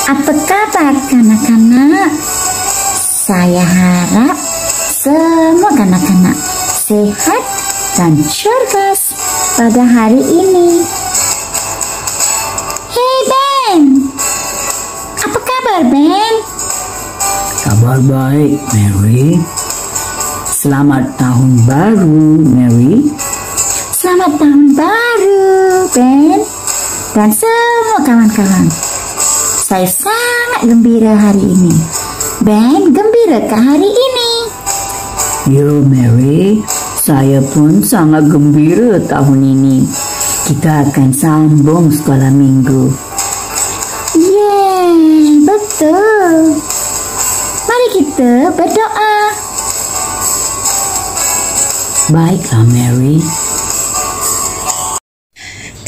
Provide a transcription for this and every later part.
Apa kabar kanak-kanak? Saya harap semua kanak-kanak sehat dan cerdas pada hari ini. Hey Ben, apa kabar Ben? Kabar baik, Mary. Selamat tahun baru, Mary. Selamat tahun baru Ben dan semua kawan-kawan. Saya sangat gembira hari ini. Ben, gembira ke hari ini? Yo, Mary, saya pun sangat gembira tahun ini. Kita akan sambung sekolah minggu. Yeay, betul. Mari kita berdoa. Baiklah, Mary.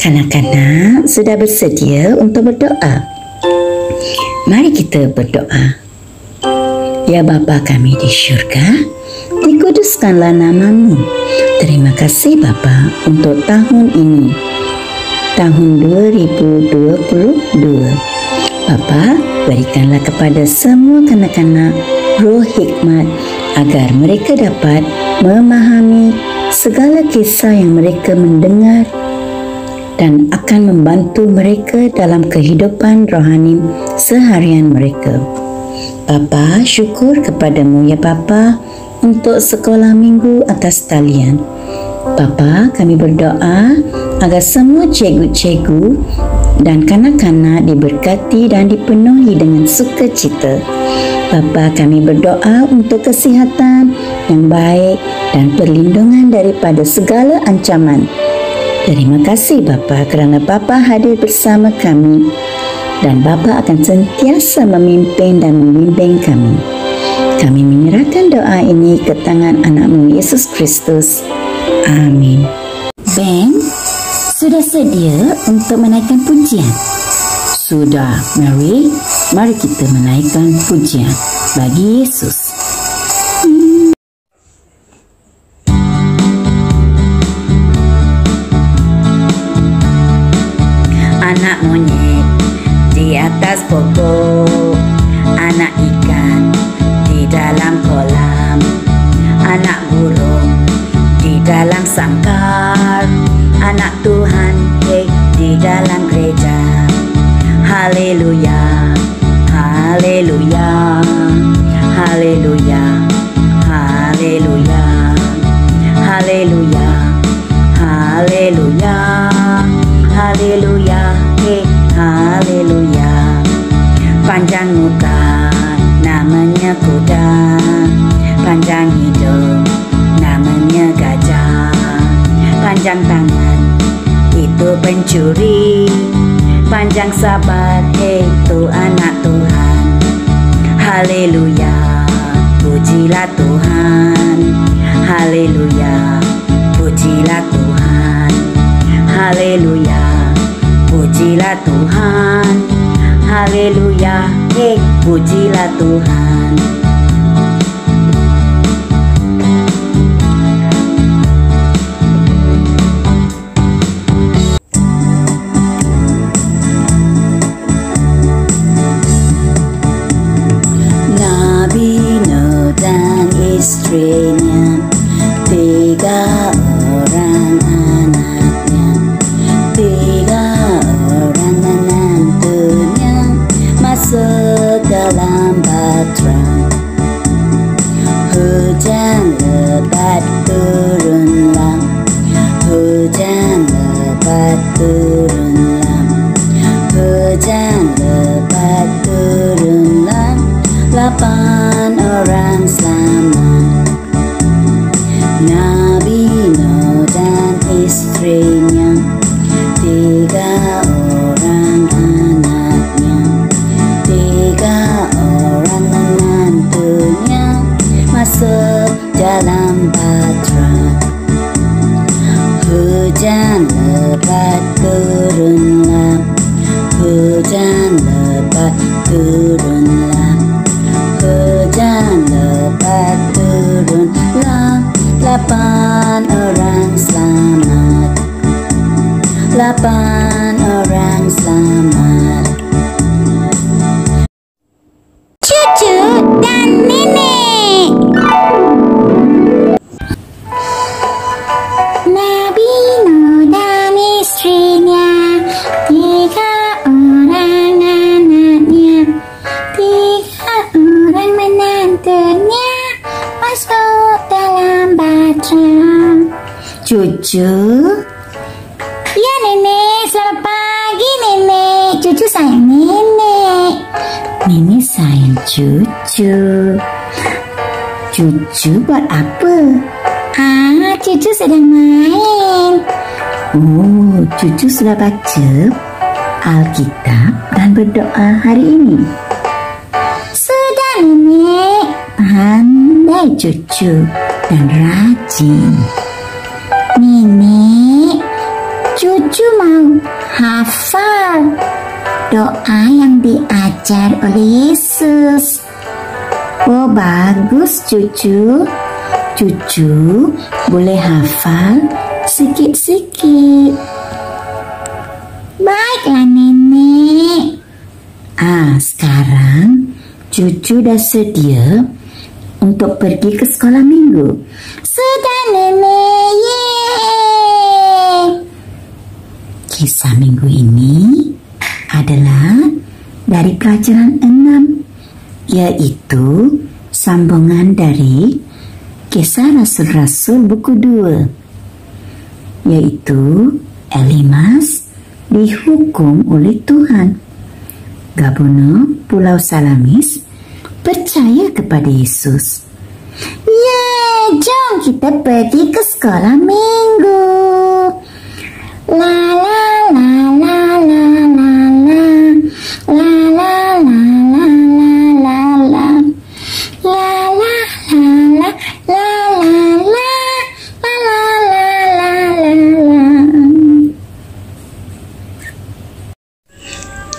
Kanak-kanak sudah bersedia untuk berdoa? Mari kita berdoa. Ya Bapa kami di syurga, dikuduskanlah nama-Mu. Terima kasih Bapa untuk tahun ini, tahun 2022. Bapa, berikanlah kepada semua kanak-kanak roh hikmat agar mereka dapat memahami segala kisah yang mereka mendengar dan akan membantu mereka dalam kehidupan rohani seharian mereka. Bapa, syukur kepadamu ya Bapa untuk sekolah minggu atas talian. Bapa, kami berdoa agar semua cikgu-cikgu dan kanak-kanak diberkati dan dipenuhi dengan sukacita. Bapa, kami berdoa untuk kesihatan yang baik dan perlindungan daripada segala ancaman. Terima kasih Bapa kerana Bapa hadir bersama kami dan Bapa akan sentiasa memimpin dan membimbing kami. Kami menyerahkan doa ini ke tangan anak-Mu Yesus Kristus. Amin. Ben, sudah sedia untuk menaikkan pujian? Sudah, Mary. Mari kita menaikkan pujian bagi Yesus. Anak monyet di atas pokok, anak ikan di dalam kolam, anak burung di dalam sangkar, anak Tuhan di dalam gereja. Haleluya, haleluya, haleluya, haleluya, haleluya, haleluya, haleluya, haleluya. Panjang muka namanya kuda, panjang hidung namanya gajah, panjang tangan itu pencuri, panjang sabar itu anak Tuhan. Haleluya, pujilah Tuhan. Haleluya, pujilah Tuhan. Haleluya, pujilah Tuhan. Haleluya, pujilah Tuhan. Nabi Nuh dan istrinya, 3 orang anaknya, 3 orang menantunya masuk dalam batra. Hujan lebat turunlah, hujan lebat turunlah, hujan lebat turunlah. 8 orang selamat. Nabi Nuh dan istrinya, 3 orang anaknya, 3 orang menantunya masuk dalam batra. Hujan lebat turunlah, hujan lebat turunlah, hujan lebat turunlah. 8 orang selamat, 8 orang selamat. Cucu? Ya nenek, selamat pagi nenek. Cucu sayang nenek. Nenek sayang cucu. Cucu buat apa? Cucu sedang main. Oh, cucu sudah baca Alkitab dan berdoa hari ini? Sudah nenek. Pandai cucu dan rajin. Nenek, cucu mau hafal doa yang diajar oleh Yesus. Oh, bagus cucu. Cucu boleh hafal sikit-sikit. Baiklah nenek. Sekarang cucu dah sedia untuk pergi ke sekolah minggu. Sudah nenek. Yeay. Kisah minggu ini adalah dari pelajaran 6, yaitu sambungan dari Kisah Rasul-Rasul buku 2, yaitu Elimas dihukum oleh Tuhan. Gabono Pulau Salamis percaya kepada Yesus. Yeay, jom kita pergi ke sekolah minggu. La la la la la la la la la la la la la la la la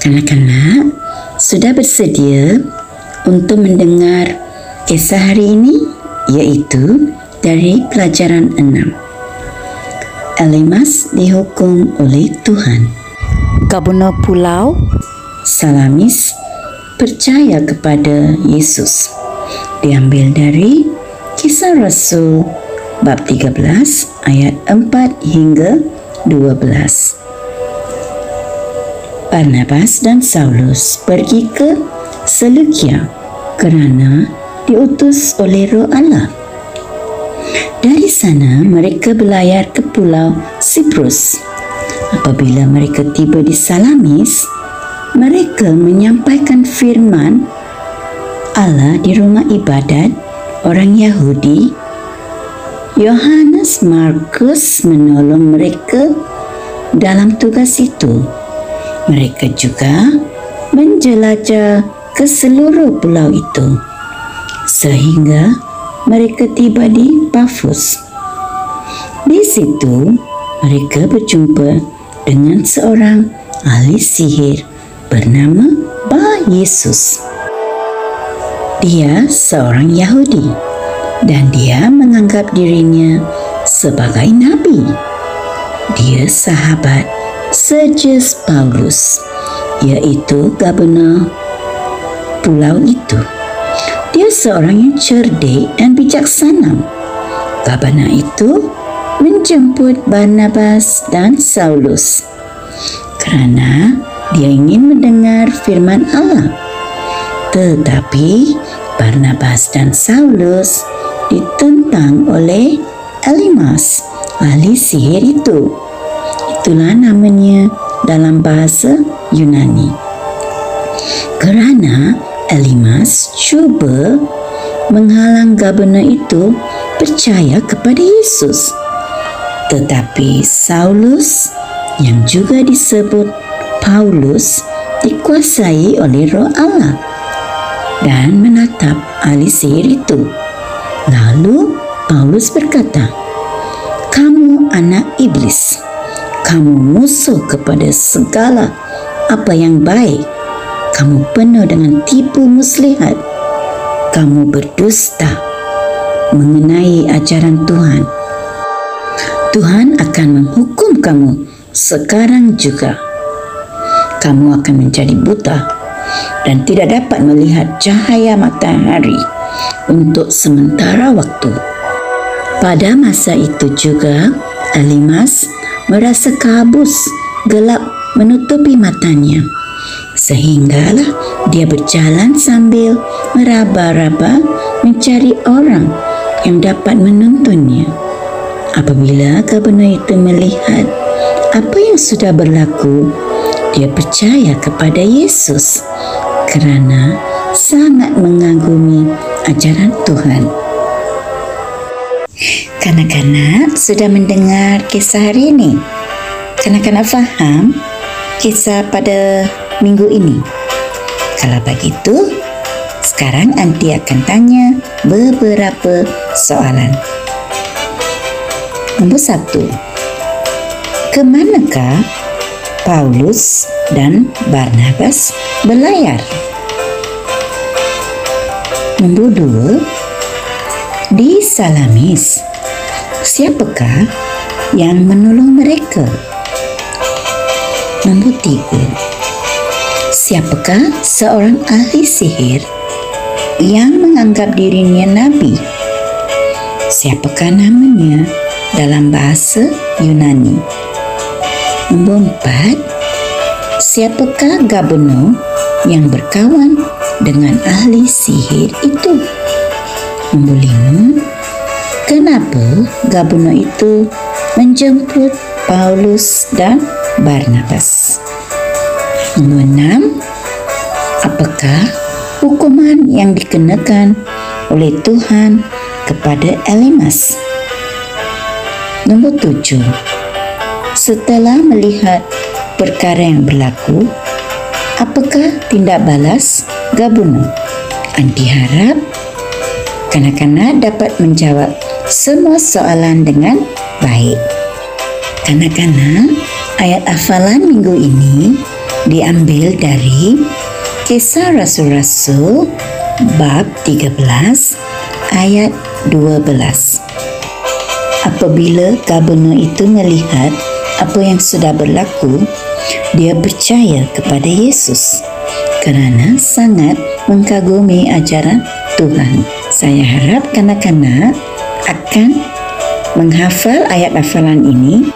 Kanak-kanak sudah bersedia untuk mendengar kisah hari ini, yaitu dari pelajaran 6. Elimas dihukum oleh Tuhan. Gabono Pulau Salamis percaya kepada Yesus. Diambil dari Kisah Rasul bab 13 ayat 4 hingga 12. Barnabas dan Saulus pergi ke Seleukia kerana diutus oleh Roh Allah. Dari sana mereka berlayar ke Pulau Siprus. Apabila mereka tiba di Salamis, mereka menyampaikan firman Allah di rumah ibadat orang Yahudi. Yohanes Markus menolong mereka dalam tugas itu. Mereka juga menjelajah ke seluruh pulau itu sehingga mereka tiba di Pafos. Di situ mereka berjumpa dengan seorang ahli sihir bernama Bar Yesus. Dia seorang Yahudi dan dia menganggap dirinya sebagai nabi. Dia sahabat Sergius Paulus, iaitu Gabono pulau itu. Dia seorang yang cerdik dan bijaksana. Gabono itu menjemput Barnabas dan Saulus kerana dia ingin mendengar firman Allah. Tetapi Barnabas dan Saulus ditentang oleh Elimas, ahli sihir itu. Itulah namanya dalam bahasa Yunani. Kerana Elimas cuba menghalang Gabono itu percaya kepada Yesus. Tetapi Saulus, yang juga disebut Paulus, dikuasai oleh Roh Allah dan menatap ahli sihir itu. Lalu Paulus berkata, "Kamu anak iblis. Kamu musuh kepada segala apa yang baik. Kamu penuh dengan tipu muslihat. Kamu berdusta mengenai ajaran Tuhan. Tuhan akan menghukum kamu sekarang juga. Kamu akan menjadi buta dan tidak dapat melihat cahaya matahari untuk sementara waktu." Pada masa itu juga, Elimas merasa kabus gelap menutupi matanya. Sehinggalah dia berjalan sambil meraba-raba mencari orang yang dapat menuntunnya. Apabila gubernur itu melihat apa yang sudah berlaku, dia percaya kepada Yesus kerana sangat mengagumi ajaran Tuhan. Kanak-kanak sudah mendengar kisah hari ini? Kanak-kanak faham kisah pada minggu ini? Kalau begitu, sekarang Aunty akan tanya beberapa soalan. Nombor 1. Ke manakah Paulus dan Barnabas berlayar? Nombor 2. Di Salamis, siapakah yang menolong mereka? Nombor 3. Siapakah seorang ahli sihir yang menganggap dirinya nabi? Siapakah namanya dalam bahasa Yunani? Nombor 4. Siapakah gubernur yang berkawan dengan ahli sihir itu? Nombor 5. Kenapa gubernur itu menjemput Paulus dan Barnabas? Nombor 6. Apakah hukuman yang dikenakan oleh Tuhan kepada Elimas? Nombor 7. Setelah melihat perkara yang berlaku, apakah tindak balas gubernur? Aunty harap kanak-kanak dapat menjawab semua soalan dengan baik. Kanak-kanak, ayat hafalan minggu ini diambil dari Kisah Rasul-Rasul bab 13 ayat 12. Apabila gubernur itu melihat apa yang sudah berlaku, dia percaya kepada Yesus kerana sangat mengagumi ajaran Tuhan. Saya harap kanak-kanak akan menghafal ayat hafalan ini.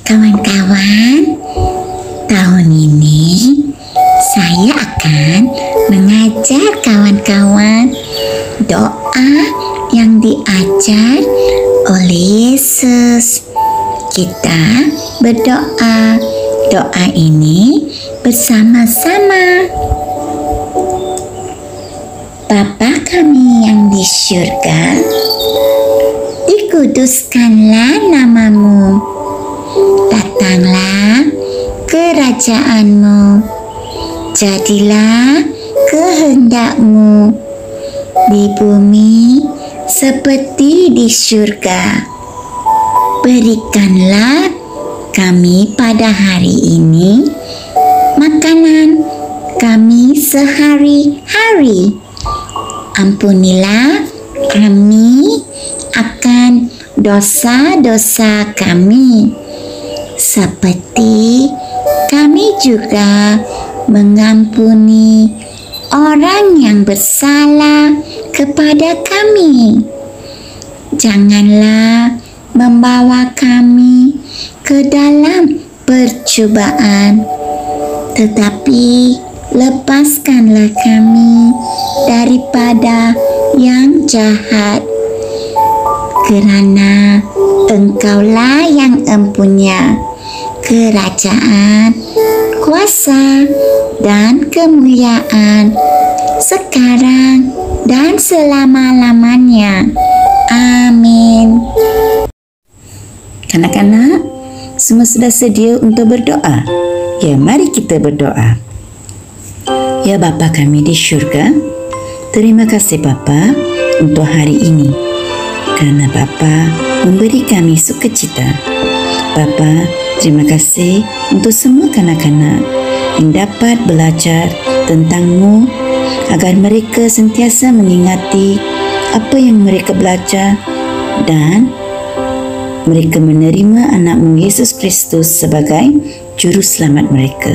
Kawan-kawan, tahun ini saya akan mengajar kawan-kawan doa yang diajar oleh Yesus. Kita berdoa. Doa ini bersama-sama. Bapa kami yang di syurga, dikuduskanlah namamu. Datanglah kerajaanmu. Jadilah kehendakmu di bumi seperti di syurga. Berikanlah kami pada hari ini makanan kami sehari-hari. Ampunilah kami akan dosa-dosa kami, seperti kami juga mengampuni orang yang bersalah kepada kami. Janganlah membawa kami ke dalam percobaan, tetapi lepaskanlah kami daripada yang jahat, kerana Engkaulah yang empunya kerajaan, kuasa, dan kemuliaan sekarang dan selama-lamanya. Amin. Kanak-kanak, semua sudah sedia untuk berdoa? Ya, mari kita berdoa. Ya Bapa kami di syurga, terima kasih Bapa untuk hari ini, kerana Bapa memberi kami sukacita. Bapa, terima kasih untuk semua kanak-kanak yang dapat belajar tentang-Mu, agar mereka sentiasa mengingati apa yang mereka belajar dan mereka menerima anak-Mu Yesus Kristus sebagai juru selamat mereka.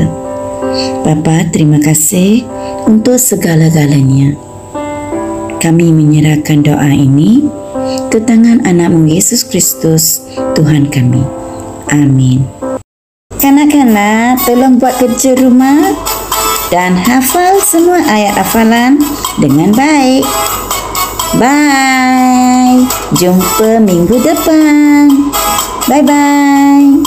Bapa, terima kasih untuk segala-galanya. Kami menyerahkan doa ini ke tangan anak-Mu Yesus Kristus, Tuhan kami. Amin. Kanak-kanak, tolong buat kerja rumah dan hafal semua ayat hafalan dengan baik. Bye. Jumpa minggu depan. Bye-bye.